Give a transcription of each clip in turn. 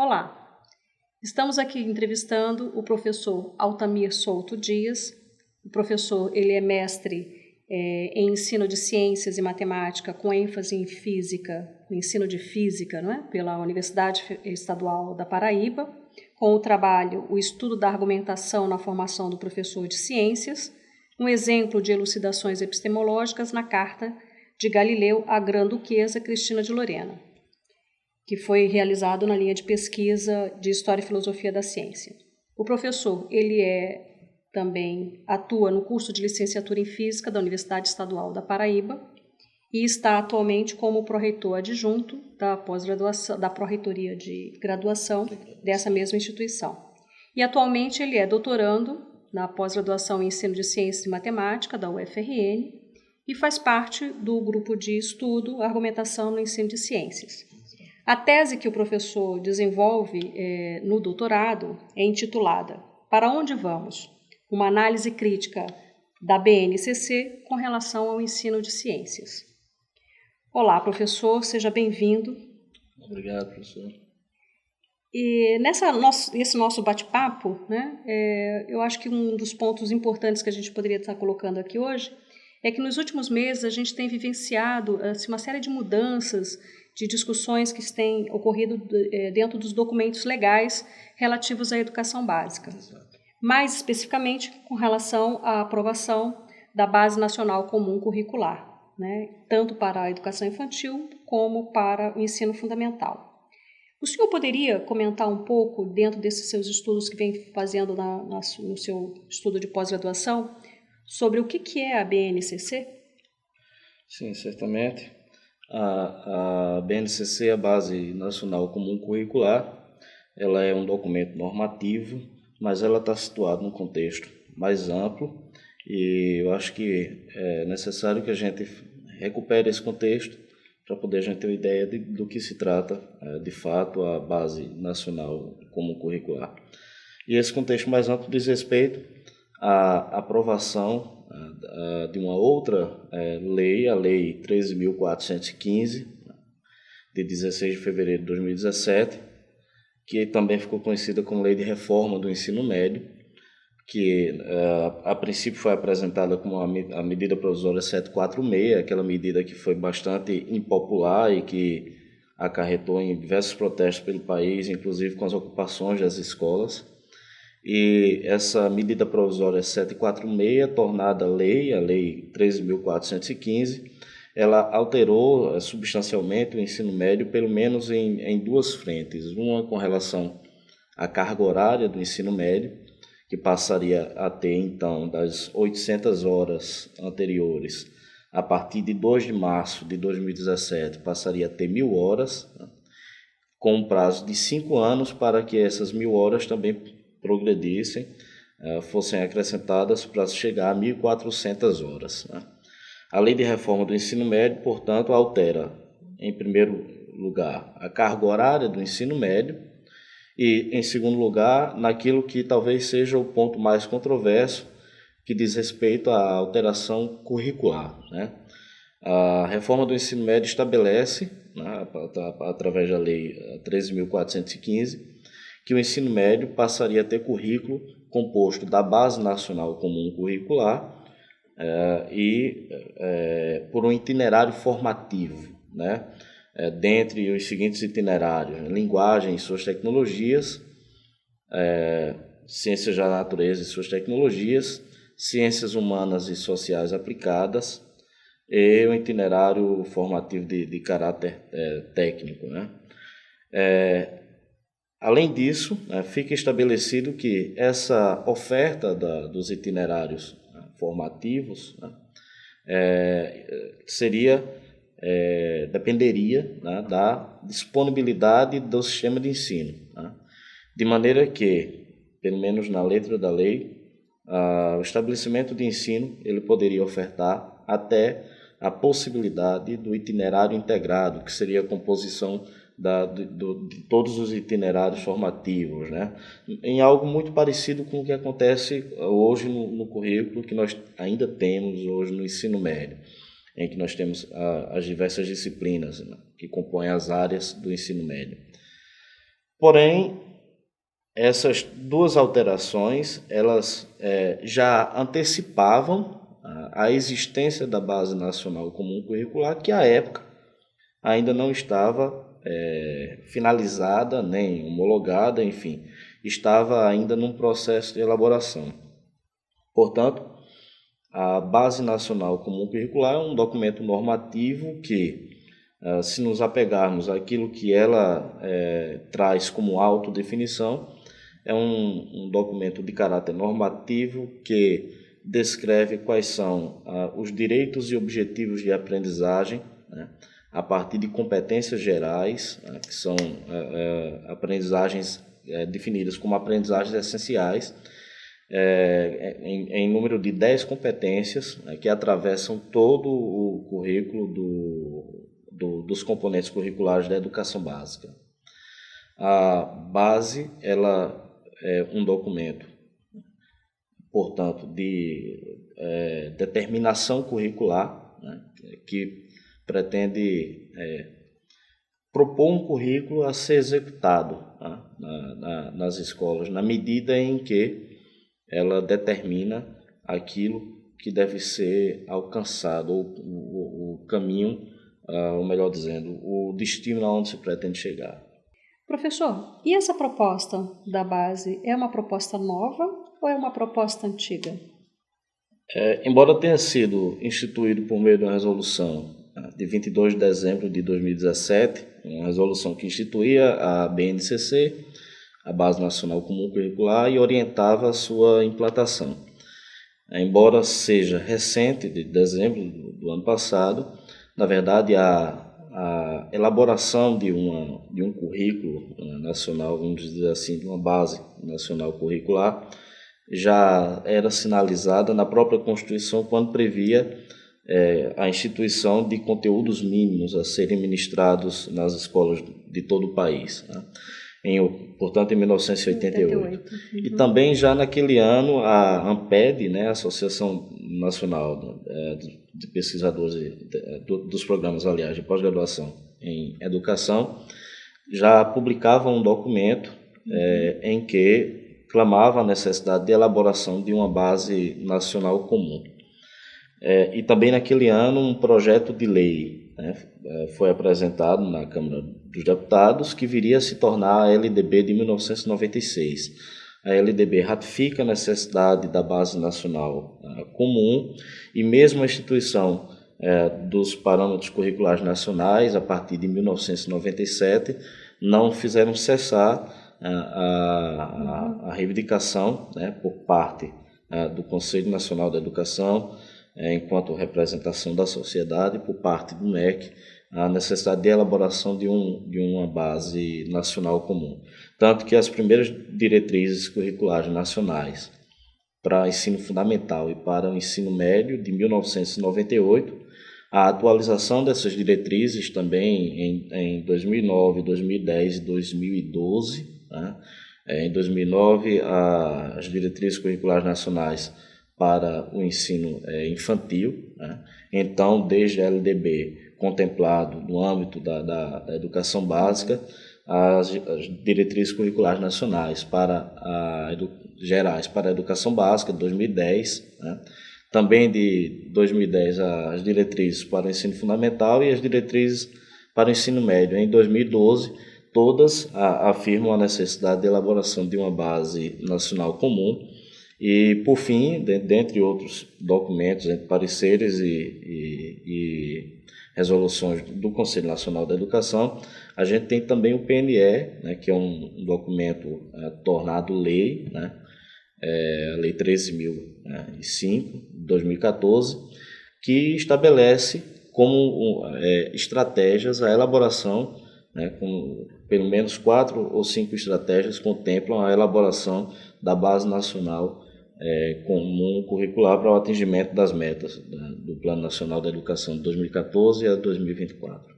Olá, estamos aqui entrevistando o professor Altamir Souto Dias. O professor ele é mestre em ensino de ciências e matemática com ênfase em física, no ensino de física, não é? Pela Universidade Estadual da Paraíba, com o trabalho O Estudo da Argumentação na Formação do Professor de Ciências, um exemplo de elucidações epistemológicas na Carta de Galileu à Grã-Duquesa Cristina de Lorena, que foi realizado na linha de pesquisa de História e Filosofia da Ciência. O professor, ele também atua no curso de licenciatura em Física da Universidade Estadual da Paraíba e está atualmente como pró-reitor adjunto da pós-graduação, da pró-reitoria de graduação dessa mesma instituição. E atualmente ele é doutorando na pós-graduação em Ensino de Ciências e Matemática da UFRN e faz parte do grupo de estudo Argumentação no Ensino de Ciências. A tese que o professor desenvolve no doutorado é intitulada Para onde vamos? Uma análise crítica da BNCC com relação ao ensino de ciências. Olá, professor, seja bem-vindo. Obrigado, professor. E nesse nosso bate-papo, né, eu acho que um dos pontos importantes que a gente poderia estar colocando aqui hoje é que nos últimos meses a gente tem vivenciado assim, uma série de mudanças, de discussões que têm ocorrido dentro dos documentos legais relativos à educação básica. Exato. Mais especificamente com relação à aprovação da Base Nacional Comum Curricular, né, tanto para a educação infantil como para o ensino fundamental. O senhor poderia comentar um pouco, dentro desses seus estudos que vem fazendo no seu estudo de pós-graduação, sobre o que é a BNCC? Sim, certamente. A BNCC, a Base Nacional Comum Curricular, ela é um documento normativo, mas ela está situada num contexto mais amplo e eu acho que é necessário que a gente recupere esse contexto para poder a gente ter uma ideia do que se trata, de fato, a Base Nacional Comum Curricular. E esse contexto mais amplo diz respeito à aprovação de uma outra lei, a Lei 13.415, de 16 de fevereiro de 2017, que também ficou conhecida como Lei de Reforma do Ensino Médio, que a princípio foi apresentada como a medida provisória 746, aquela medida que foi bastante impopular e que acarretou em diversos protestos pelo país, inclusive com as ocupações das escolas. E essa medida provisória 746, tornada lei, a Lei 13.415, ela alterou substancialmente o ensino médio, pelo menos em duas frentes. Uma com relação à carga horária do ensino médio, que passaria a ter, então, das 800 horas anteriores, a partir de 2 de março de 2017, passaria a ter 1.000 horas, né, com um prazo de 5 anos para que essas 1.000 horas também progredissem, fossem acrescentadas para chegar a 1.400 horas, né. A Lei de Reforma do Ensino Médio, portanto, altera, em primeiro lugar, a carga horária do ensino médio e, em segundo lugar, naquilo que talvez seja o ponto mais controverso, que diz respeito à alteração curricular, né? A reforma do ensino médio estabelece, né, através da Lei 13.415, que o ensino médio passaria a ter currículo composto da Base Nacional Comum Curricular, por um itinerário formativo, né? Dentre os seguintes itinerários: linguagem e suas tecnologias, ciências da natureza e suas tecnologias, ciências humanas e sociais aplicadas e um itinerário formativo de caráter técnico, né? Além disso, fica estabelecido que essa oferta dos itinerários formativos, né, dependeria, né, da disponibilidade do sistema de ensino, né, de maneira que, pelo menos na letra da lei, o estabelecimento de ensino ele poderia ofertar até a possibilidade do itinerário integrado, que seria a composição de todos os itinerários formativos, né? Em algo muito parecido com o que acontece hoje no currículo que nós ainda temos hoje no ensino médio, em que nós temos as diversas disciplinas, né, que compõem as áreas do ensino médio. Porém, essas duas alterações, elas já antecipavam a existência da Base Nacional Comum Curricular, que à época ainda não estava finalizada, nem homologada, enfim, estava ainda num processo de elaboração. Portanto, a Base Nacional Comum Curricular é um documento normativo que, se nos apegarmos àquilo que ela traz como autodefinição, é um documento de caráter normativo que descreve quais são os direitos e objetivos de aprendizagem, né, a partir de competências gerais, que são aprendizagens definidas como aprendizagens essenciais, em número de 10 competências, que atravessam todo o currículo dos componentes curriculares da educação básica. A base, ela é um documento, portanto, de determinação curricular, né, que pretende propor um currículo a ser executado, né, nas escolas, na medida em que ela determina aquilo que deve ser alcançado, o caminho, ou melhor dizendo, o destino aonde se pretende chegar. Professor, e essa proposta da base é uma proposta nova ou é uma proposta antiga? Embora tenha sido instituído por meio de uma resolução de 22 de dezembro de 2017, uma resolução que instituía a BNCC, a Base Nacional Comum Curricular, e orientava a sua implantação. Embora seja recente, de dezembro do ano passado, na verdade a elaboração de um currículo nacional, vamos dizer assim, de uma base nacional curricular, já era sinalizada na própria Constituição quando previa a instituição de conteúdos mínimos a serem ministrados nas escolas de todo o país, né? Portanto, em 1988. E também já naquele ano a ANPED, né, a Associação Nacional de Pesquisadores dos Programas, aliás, de pós-graduação em Educação, já publicava um documento em que clamava a necessidade de elaboração de uma base nacional comum. E também naquele ano um projeto de lei, né, foi apresentado na Câmara dos Deputados, que viria a se tornar a LDB de 1996. A LDB ratifica a necessidade da Base Nacional Comum, e mesmo a instituição dos parâmetros curriculares nacionais, a partir de 1997, não fizeram cessar a reivindicação, né, por parte do Conselho Nacional da Educação, enquanto representação da sociedade, por parte do MEC, a necessidade de elaboração de uma base nacional comum. Tanto que as primeiras diretrizes curriculares nacionais para ensino fundamental e para o ensino médio, de 1998, a atualização dessas diretrizes também em 2009, 2010 e 2012. Né? Em 2009, as diretrizes curriculares nacionais para o ensino infantil, né? Então, desde a LDB, contemplado no âmbito da educação básica, as diretrizes curriculares nacionais gerais para a educação básica, de 2010, né? Também de 2010 as diretrizes para o ensino fundamental e as diretrizes para o ensino médio. Em 2012, todas afirmam a necessidade de elaboração de uma base nacional comum. E, por fim, dentre outros documentos, entre pareceres e resoluções do Conselho Nacional da Educação, a gente tem também o PNE, né, que é um documento tornado lei, né, a Lei 13.005, de 2014, que estabelece como estratégias a elaboração, né, com pelo menos 4 ou 5 estratégias contemplam a elaboração da Base Nacional Comum Curricular para o atingimento das metas do Plano Nacional da Educação de 2014 a 2024.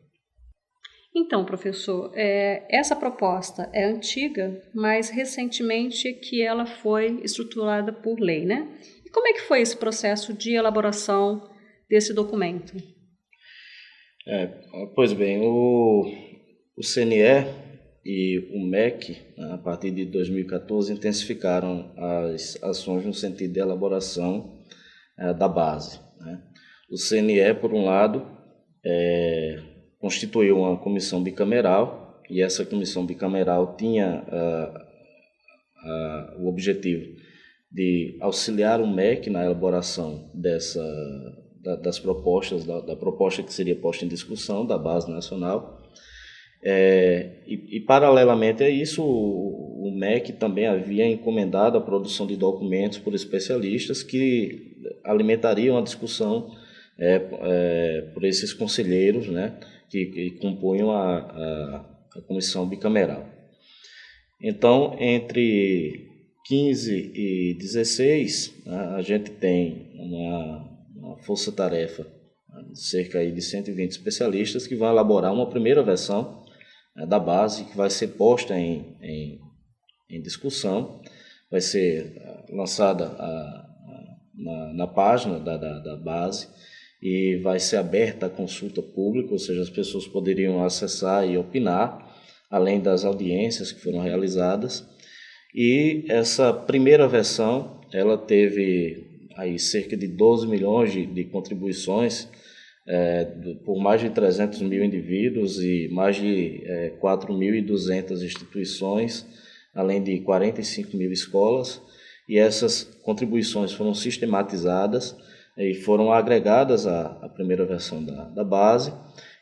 Então, professor, essa proposta é antiga, mas recentemente que ela foi estruturada por lei, né? E como é que foi esse processo de elaboração desse documento? Pois bem, o CNE, e o MEC, a partir de 2014, intensificaram as ações no sentido de elaboração da base, né? O CNE, por um lado, constituiu uma comissão bicameral, e essa comissão bicameral tinha o objetivo de auxiliar o MEC na elaboração das propostas, da proposta que seria posta em discussão da base nacional. E paralelamente a isso, o MEC também havia encomendado a produção de documentos por especialistas que alimentariam a discussão por esses conselheiros, né, que compunham a comissão bicameral. Então, entre 15 e 16, a gente tem uma força-tarefa de cerca aí de 120 especialistas que vão elaborar uma primeira versão da base, que vai ser posta em discussão, vai ser lançada na página da base e vai ser aberta a consulta pública, ou seja, as pessoas poderiam acessar e opinar, além das audiências que foram realizadas. E essa primeira versão, ela teve aí cerca de 12 milhões de contribuições por mais de 300 mil indivíduos e mais de 4.200 instituições, além de 45 mil escolas, e essas contribuições foram sistematizadas e foram agregadas à primeira versão da base,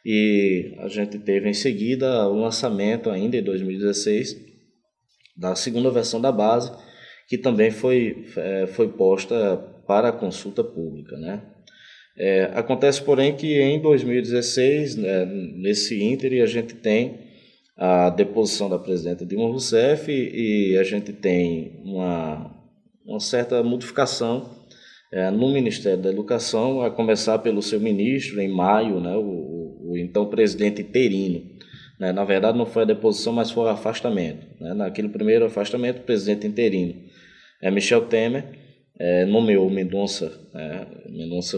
e a gente teve em seguida o lançamento, ainda em 2016, da segunda versão da base, que também foi posta para a consulta pública, né? Acontece, porém, que em 2016, né, nesse ínterim, a gente tem a deposição da presidenta Dilma Rousseff e a gente tem uma certa modificação no Ministério da Educação, a começar pelo seu ministro, em maio, né, o então presidente interino. Né? Na verdade, não foi a deposição, mas foi o afastamento. Né? Naquele primeiro afastamento, o presidente interino, Michel Temer, nomeou Mendonça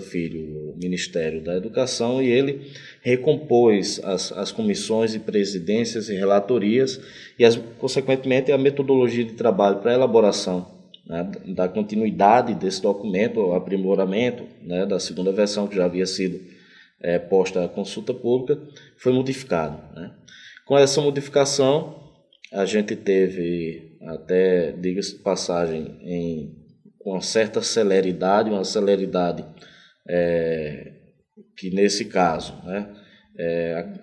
Filho o Ministério da Educação, e ele recompôs as comissões e presidências e relatorias e, consequentemente, a metodologia de trabalho para a elaboração, né, da continuidade desse documento, o aprimoramento, né, da segunda versão que já havia sido posta à consulta pública, foi modificado. Né. Com essa modificação, a gente teve até, diga-se de passagem, com uma certa celeridade, que nesse caso, né,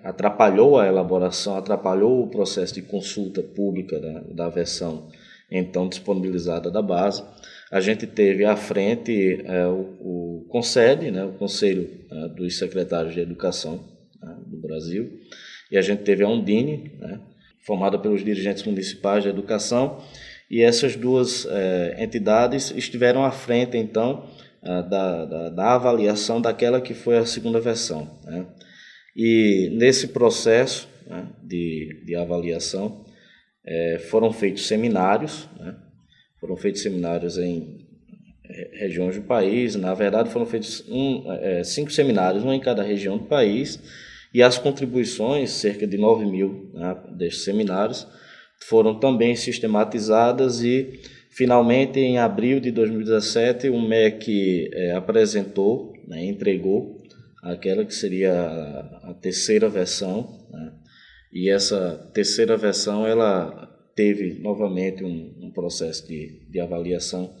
atrapalhou a elaboração, atrapalhou o processo de consulta pública da versão então disponibilizada da base. A gente teve à frente o CONSED, né, o Conselho dos Secretários de Educação, né, do Brasil, e a gente teve a Undine, né, formada pelos dirigentes municipais de educação, e essas duas entidades estiveram à frente, então, da avaliação daquela que foi a segunda versão. Né? E nesse processo, né, de avaliação, foram feitos seminários, né? Foram feitos seminários em regiões do país. Na verdade, foram feitos 5 seminários, um em cada região do país, e as contribuições, cerca de 9 mil, né, destes seminários, foram também sistematizadas e, finalmente, em abril de 2017, o MEC apresentou, né, entregou aquela que seria a terceira versão, né, e essa terceira versão ela teve novamente um processo de avaliação,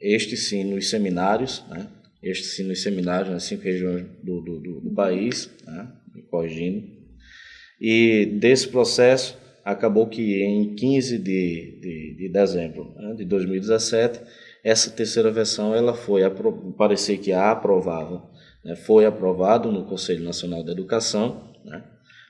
este sim nos seminários, né, nas 5 regiões do país, né, corrigindo. E desse processo, acabou que em 15 de dezembro, né, de 2017, essa terceira versão ela parecia que a aprovava, né, foi aprovado no Conselho Nacional da Educação, né,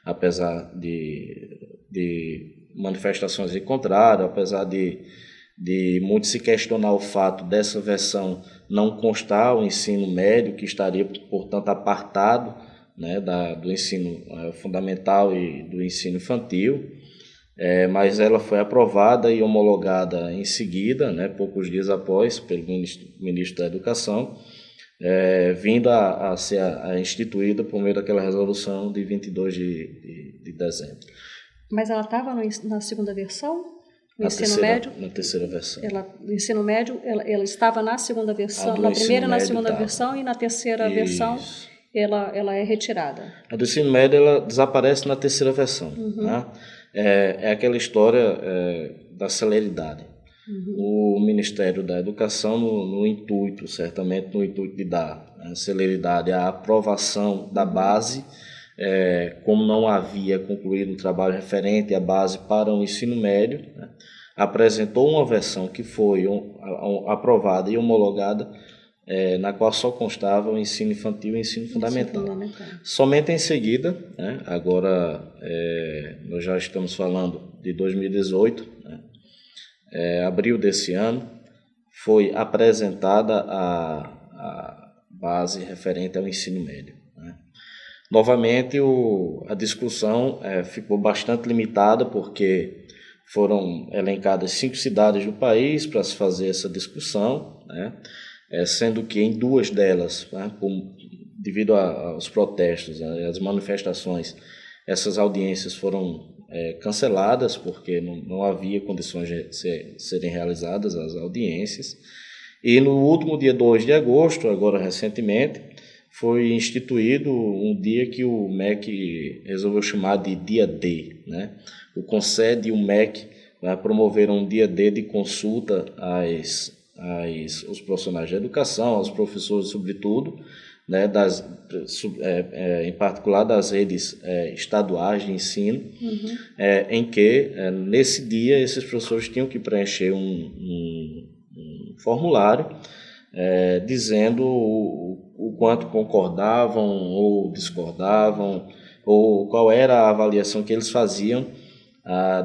apesar de manifestações em contrário, apesar de muito se questionar o fato dessa versão não constar o ensino médio, que estaria, portanto, apartado, né, do ensino fundamental e do ensino infantil, mas ela foi aprovada e homologada em seguida, né, poucos dias após, pelo ministro da Educação, vindo a ser instituída por meio daquela resolução de 22 de dezembro. Mas ela estava na segunda versão? No ensino médio? Na terceira versão. No ensino médio, ela estava na segunda versão, na primeira e na segunda versão, e na terceira versão ela é retirada. A do ensino médio ela desaparece na terceira versão. Né? É aquela história da celeridade. O Ministério da Educação, no intuito de dar celeridade à aprovação da base, como não havia concluído o trabalho referente à base para o ensino médio, né, apresentou uma versão que foi aprovada e homologada, na qual só constava o ensino infantil e o ensino fundamental. Somente em seguida, né, agora nós já estamos falando de 2018, né, abril desse ano, foi apresentada a base referente ao ensino médio. Né. Novamente, a discussão ficou bastante limitada, porque foram elencadas 5 cidades do país para se fazer essa discussão, né, sendo que em 2 delas, né, devido aos protestos, às manifestações, essas audiências foram canceladas, porque não havia condições de serem realizadas as audiências. E no último dia 2 de agosto, agora recentemente, foi instituído um dia que o MEC resolveu chamar de Dia D. Né? O CONSED e o MEC promoveram um Dia D de consulta aos profissionais de educação, aos professores sobretudo, né, em particular das redes estaduais de ensino, em que nesse dia esses professores tinham que preencher um formulário dizendo o quanto concordavam ou discordavam, ou qual era a avaliação que eles faziam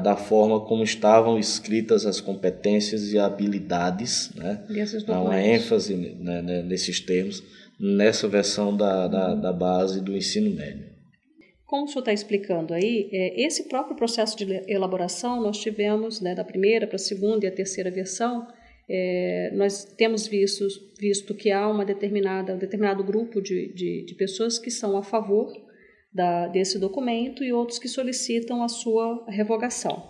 da forma como estavam escritas as competências e habilidades, né? Há uma ênfase, né, nesses termos, nessa versão da base do ensino médio. Como o senhor está explicando aí, esse próprio processo de elaboração nós tivemos, né, da primeira para a segunda e a terceira versão. Nós temos visto que há um determinado grupo de pessoas que são a favor desse documento e outros que solicitam a sua revogação.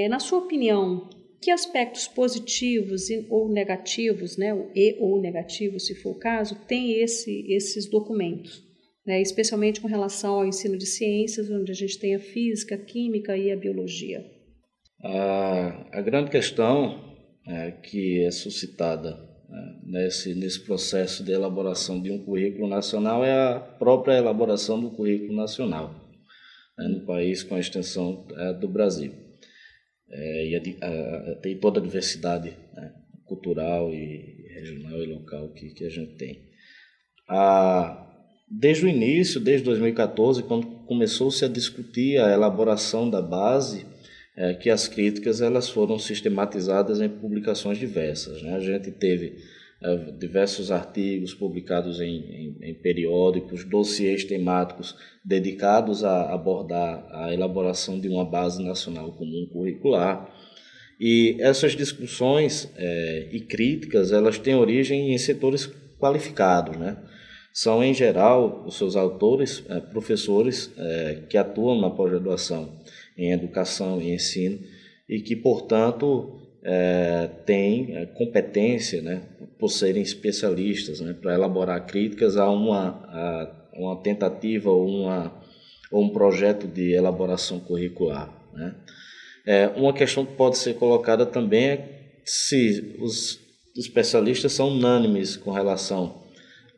Na sua opinião, que aspectos positivos ou negativos, né, ou negativos, se for o caso, tem esses documentos, né, especialmente com relação ao ensino de ciências, onde a gente tem a física, a química e a biologia? A grande questão que é suscitada nesse processo de elaboração de um currículo nacional é a própria elaboração do currículo nacional, no país com a extensão do Brasil. Tem toda a diversidade cultural e regional e local que a gente tem. Desde o início, desde 2014, quando começou-se a discutir a elaboração da base, que as críticas elas foram sistematizadas em publicações diversas. Né? A gente teve diversos artigos publicados em periódicos, dossiês temáticos dedicados a abordar a elaboração de uma base nacional comum curricular. E essas discussões e críticas elas têm origem em setores qualificados, né? São, em geral, os seus autores, professores que atuam na pós-graduação em educação e ensino e que, portanto, têm competência, né, por serem especialistas, né, para elaborar críticas a uma tentativa ou um projeto de elaboração curricular. Né. Uma questão que pode ser colocada também é se os especialistas são unânimes com relação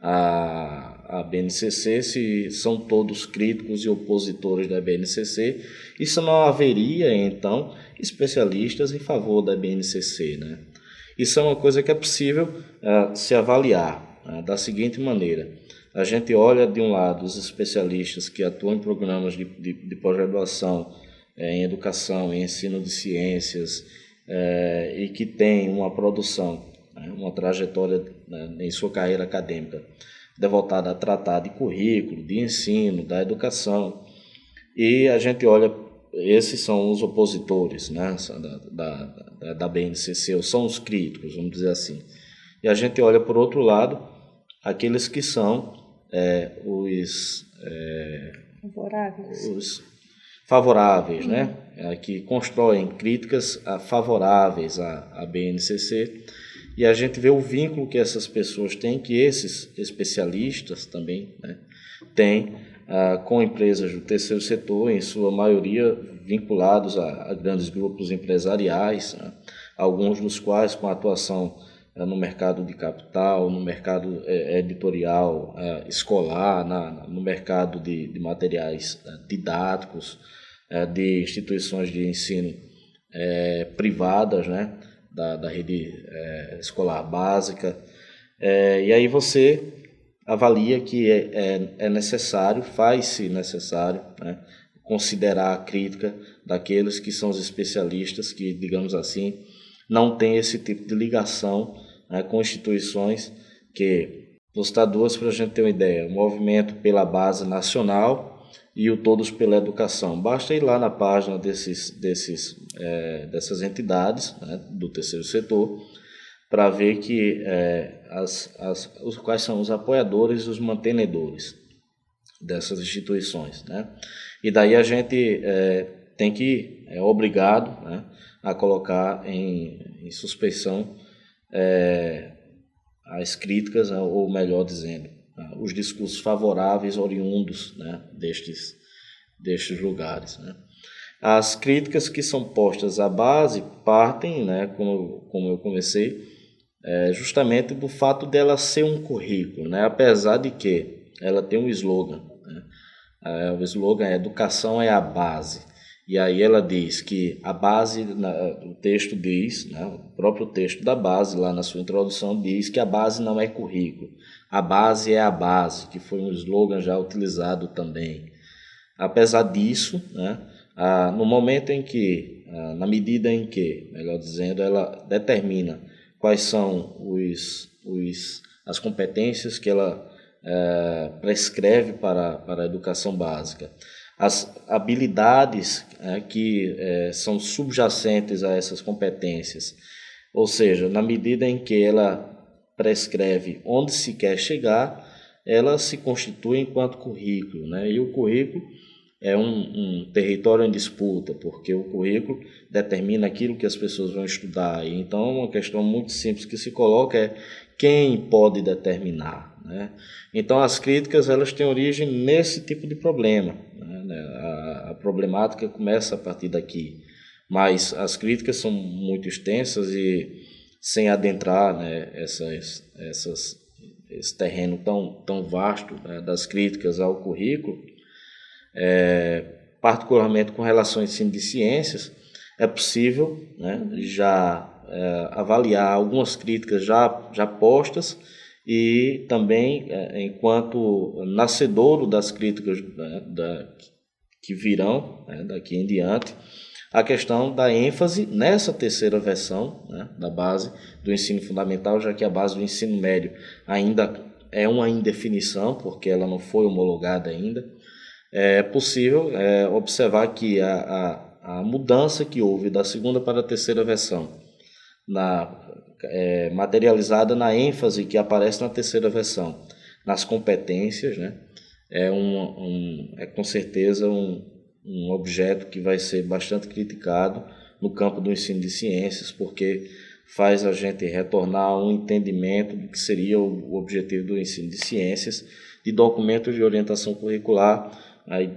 a BNCC, se são todos críticos e opositores da BNCC, e se não haveria, então, especialistas em favor da BNCC. Né? Isso é uma coisa que é possível se avaliar da seguinte maneira. A gente olha, de um lado, os especialistas que atuam em programas de pós-graduação em educação, em ensino de ciências, e que têm uma produção, uma trajetória em sua carreira acadêmica devotada a tratar de currículo, de ensino, da educação. E a gente olha, esses são os opositores, né, da BNCC, ou são os críticos, vamos dizer assim. E a gente olha, por outro lado, aqueles que são os favoráveis, né? Que constroem críticas favoráveis à BNCC, e a gente vê o vínculo que essas pessoas têm, que esses especialistas também, né, têm com empresas do terceiro setor, em sua maioria vinculados a grandes grupos empresariais, né, alguns dos quais com atuação no mercado de capital, no mercado editorial escolar, no mercado de materiais didáticos, de instituições de ensino privadas, né, da rede escolar básica. E aí você avalia que é necessário, faz-se necessário, né, considerar a crítica daqueles que são os especialistas que, digamos assim, não têm esse tipo de ligação, né, com instituições que, vou citar duas para a gente ter uma ideia: o Movimento pela Base Nacional e o Todos pela Educação. Basta ir lá na página dessas entidades, né, do terceiro setor, para ver que quais são os apoiadores e os mantenedores dessas instituições, né? E daí a gente tem que, é obrigado, né, a colocar em suspeição as críticas, né, ou melhor dizendo, os discursos favoráveis oriundos, né, destes lugares, né. As críticas que são postas à base partem, né, como eu comecei, justamente do fato dela ser um currículo, né, apesar de que ela tem um slogan, né, o slogan é "Educação é a base". E aí ela diz que a base, o texto diz, né, o próprio texto da base, lá na sua introdução, diz que a base não é currículo. A base é a base, que foi um slogan já utilizado também. Apesar disso, né, no momento em que, na medida em que, melhor dizendo, ela determina quais são as competências que ela prescreve para a educação básica, as habilidades que são subjacentes a essas competências, ou seja, na medida em que ela prescreve onde se quer chegar, ela se constitui enquanto currículo, né? E o currículo é um território em disputa, porque o currículo determina aquilo que as pessoas vão estudar. E então, uma questão muito simples que se coloca é quem pode determinar, né? Então, as críticas elas têm origem nesse tipo de problema, né? A problemática começa a partir daqui, mas as críticas são muito extensas e, sem adentrar, né, esse terreno tão vasto, né, das críticas ao currículo, particularmente com relação ao ensino de ciências, é possível, né, já avaliar algumas críticas já postas e também, enquanto nascedouro das críticas, né, que virão, né, daqui em diante, a questão da ênfase nessa terceira versão, né, da base do ensino fundamental, já que a base do ensino médio ainda é uma indefinição, porque ela não foi homologada ainda. É possível observar que a mudança que houve da segunda para a terceira versão, materializada na ênfase que aparece na terceira versão, nas competências, né, é com certeza um objeto que vai ser bastante criticado no campo do ensino de ciências, porque faz a gente retornar a um entendimento do que seria o objetivo do ensino de ciências, de documentos de orientação curricular aí,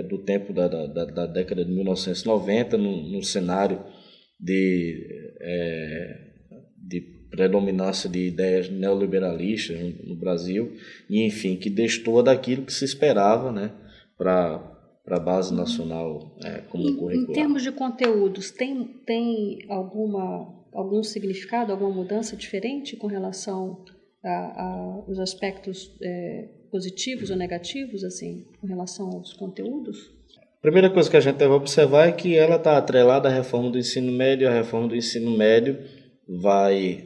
do tempo da década de 1990, no cenário de predominância de ideias neoliberalistas no Brasil, e enfim, que destoa daquilo que se esperava, né, para a base nacional como curricular. Em termos de conteúdos, tem algum significado, alguma mudança diferente com relação aos aspectos positivos ou negativos, assim, com relação aos conteúdos? A primeira coisa que a gente deve observar é que ela está atrelada à reforma do ensino médio. A reforma do ensino médio vai,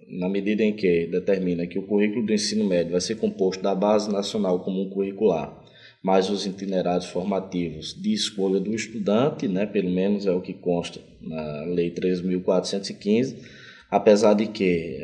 na medida em que determina que o currículo do ensino médio vai ser composto da base nacional comum curricular, mais os itinerários formativos de escolha do estudante, né, pelo menos é o que consta na Lei 13.415, apesar de que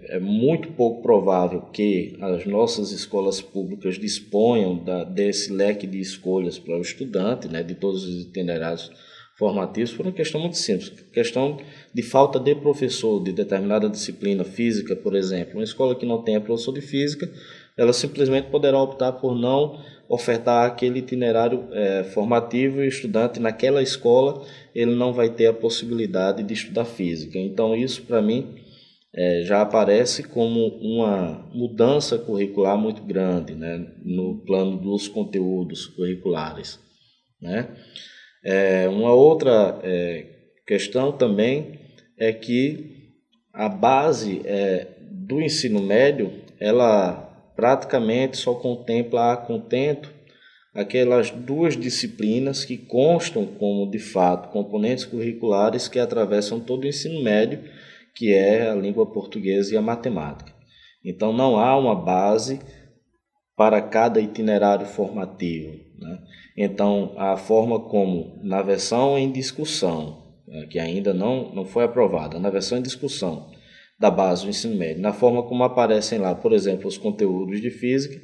É muito pouco provável que as nossas escolas públicas disponham desse leque de escolhas para o estudante, né, de todos os itinerários formativos, por uma questão muito simples, questão de falta de professor de determinada disciplina física, por exemplo. Uma escola que não tenha professor de física, ela simplesmente poderá optar por não ofertar aquele itinerário formativo, e o estudante naquela escola ele não vai ter a possibilidade de estudar física. Então isso, para mim, já aparece como uma mudança curricular muito grande, né, no plano dos conteúdos curriculares, né? Uma outra questão também é que a base do ensino médio, ela praticamente só contempla a contento aquelas duas disciplinas que constam como, de fato, componentes curriculares que atravessam todo o ensino médio, que é a língua portuguesa e a matemática. Então, não há uma base para cada itinerário formativo, né? Então, a forma como, na versão em discussão, que ainda não foi aprovada, na versão em discussão da base do ensino médio, na forma como aparecem lá, por exemplo, os conteúdos de física,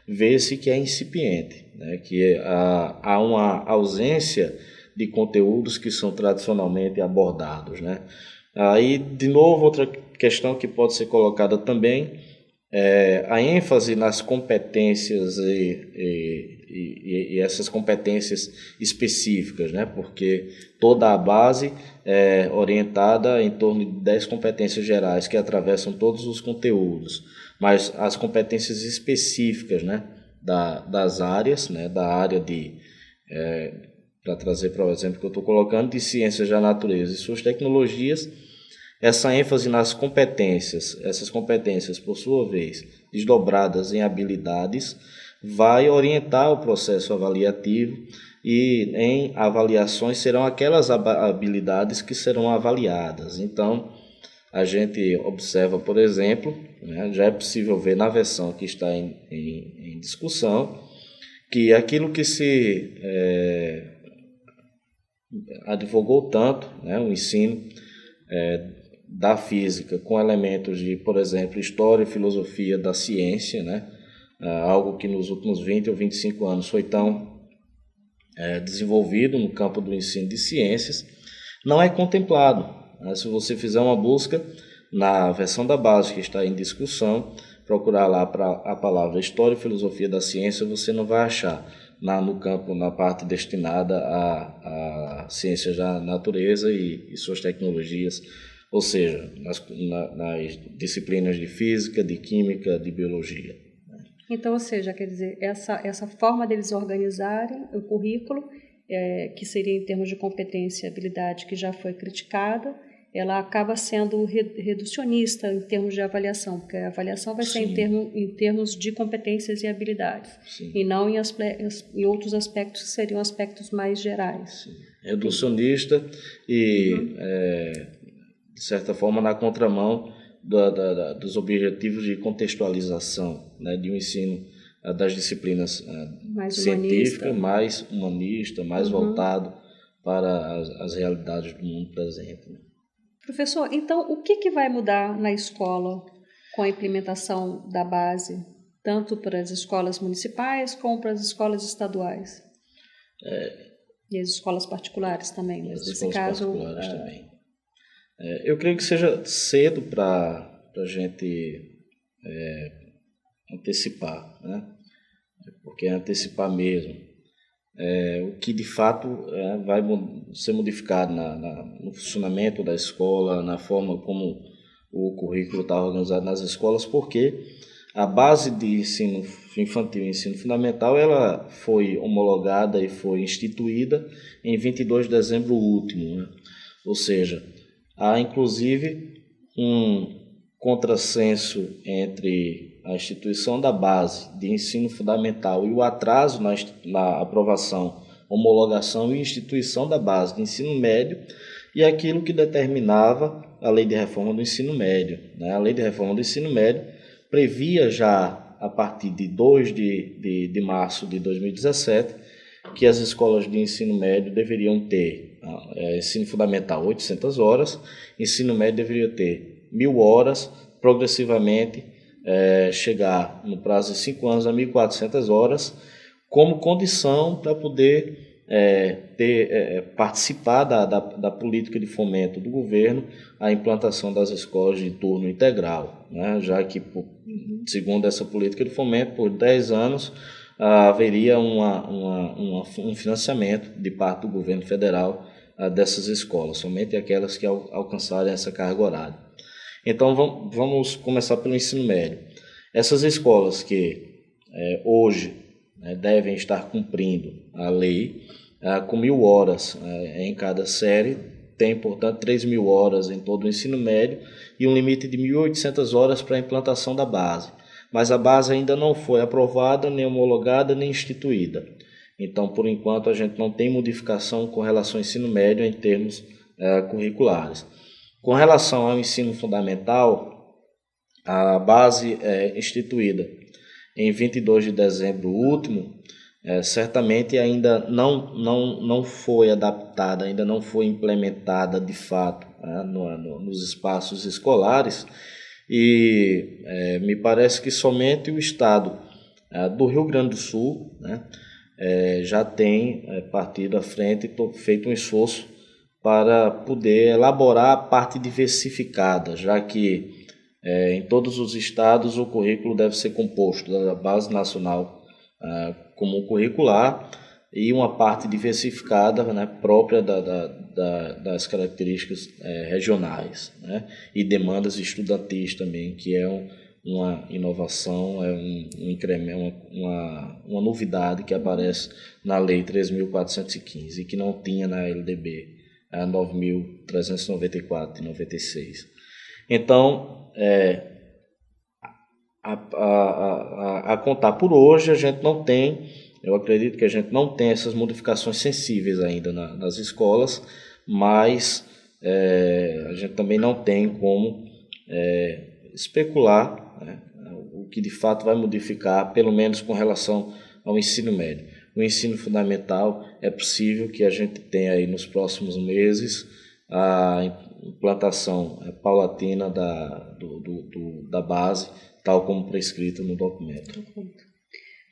vê-se que é incipiente, né? Que há uma ausência de conteúdos que são tradicionalmente abordados, né? Aí, de novo, outra questão que pode ser colocada também é a ênfase nas competências e essas competências específicas, né? Porque toda a base é orientada em torno de 10 competências gerais que atravessam todos os conteúdos, mas as competências específicas, né, das áreas, né, da área para trazer para o exemplo que eu estou colocando, de ciências da natureza e suas tecnologias, essa ênfase nas competências, essas competências, por sua vez, desdobradas em habilidades, vai orientar o processo avaliativo, e em avaliações serão aquelas habilidades que serão avaliadas. Então, a gente observa, por exemplo, né, já é possível ver na versão que está em discussão, que aquilo que se advogou tanto, né, o ensino da física com elementos de, por exemplo, história e filosofia da ciência, né, algo que nos últimos 20 ou 25 anos foi tão desenvolvido no campo do ensino de ciências, não é contemplado. Se você fizer uma busca na versão da base que está em discussão, procurar lá para a palavra História e Filosofia da Ciência, você não vai achar no campo, na parte destinada a ciências da natureza e suas tecnologias, ou seja, nas disciplinas de física, de química, de biologia. Então, ou seja, quer dizer, essa forma deles organizarem o currículo, que seria em termos de competência e habilidade, que já foi criticada, ela acaba sendo reducionista em termos de avaliação, porque a avaliação vai ser em termos de competências e habilidades, Sim. e não em outros aspectos que seriam aspectos mais gerais. Sim. Reducionista e, de certa forma, na contramão dos objetivos de contextualização, né, de um ensino das disciplinas mais científicas, mais humanista, mais voltado para as realidades do mundo presente. Né? Professor, então o que vai mudar na escola com a implementação da base, tanto para as escolas municipais como para as escolas estaduais? E as escolas particulares também, mas nesse caso... também. Eu creio que seja cedo para a gente antecipar, né? Porque é antecipar mesmo. O que de fato vai ser modificado no funcionamento da escola, na forma como o currículo está organizado nas escolas, porque a base de ensino infantil e ensino fundamental ela foi homologada e foi instituída em 22 de dezembro último, né? Ou seja, há inclusive um contrassenso entre a instituição da base de ensino fundamental e o atraso na aprovação, homologação e instituição da base de ensino médio e aquilo que determinava a Lei de Reforma do Ensino Médio, né? A Lei de Reforma do Ensino Médio previa já, a partir de 2 de março de 2017, que as escolas de ensino médio deveriam ter ensino fundamental 800 horas, ensino médio deveria ter 1.000 horas progressivamente chegar no prazo de 5 anos a 1.400 horas, como condição para poder participar da política de fomento do governo à implantação das escolas de turno integral, né? Já que, segundo essa política de fomento, por 10 anos haveria um financiamento de parte do governo federal dessas escolas, somente aquelas que alcançarem essa carga horária. Então vamos começar pelo ensino médio. Essas escolas que hoje devem estar cumprindo a lei com 1.000 horas em cada série, tem, portanto, 3.000 horas em todo o ensino médio e um limite de 1.800 horas para a implantação da base. Mas a base ainda não foi aprovada, nem homologada, nem instituída. Então, por enquanto, a gente não tem modificação com relação ao ensino médio em termos curriculares. Com relação ao ensino fundamental, a base instituída em 22 de dezembro último, certamente ainda não foi adaptada, ainda não foi implementada de fato nos espaços escolares, e me parece que somente o estado do Rio Grande do Sul, já tem partido à frente e feito um esforço para poder elaborar a parte diversificada, já que em todos os estados o currículo deve ser composto da Base Nacional Comum Curricular e uma parte diversificada, própria das características regionais, e demandas estudantis também, que é uma inovação, é um incremento, uma novidade que aparece na Lei 3.415 e que não tinha na LDB 9.394 de 96. Então, a contar por hoje, a gente não tem, eu acredito que a gente não tem essas modificações sensíveis ainda nas escolas, mas a gente também não tem como especular o que de fato vai modificar, pelo menos com relação ao ensino médio. O ensino fundamental é possível que a gente tenha aí nos próximos meses a implantação paulatina da base, tal como prescrito no documento.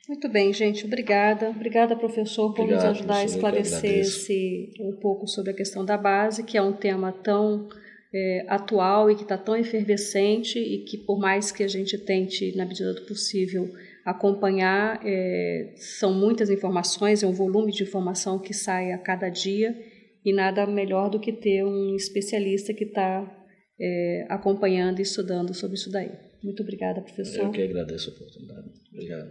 Muito bem, gente. Obrigada. Obrigada, professor, por nos ajudar a esclarecer um pouco sobre a questão da base, que é um tema tão atual e que está tão efervescente e que, por mais que a gente tente, na medida do possível, acompanhar, são muitas informações, é um volume de informação que sai a cada dia e nada melhor do que ter um especialista que está acompanhando e estudando sobre isso daí. Muito obrigada, professor. Eu que agradeço a oportunidade. Obrigado.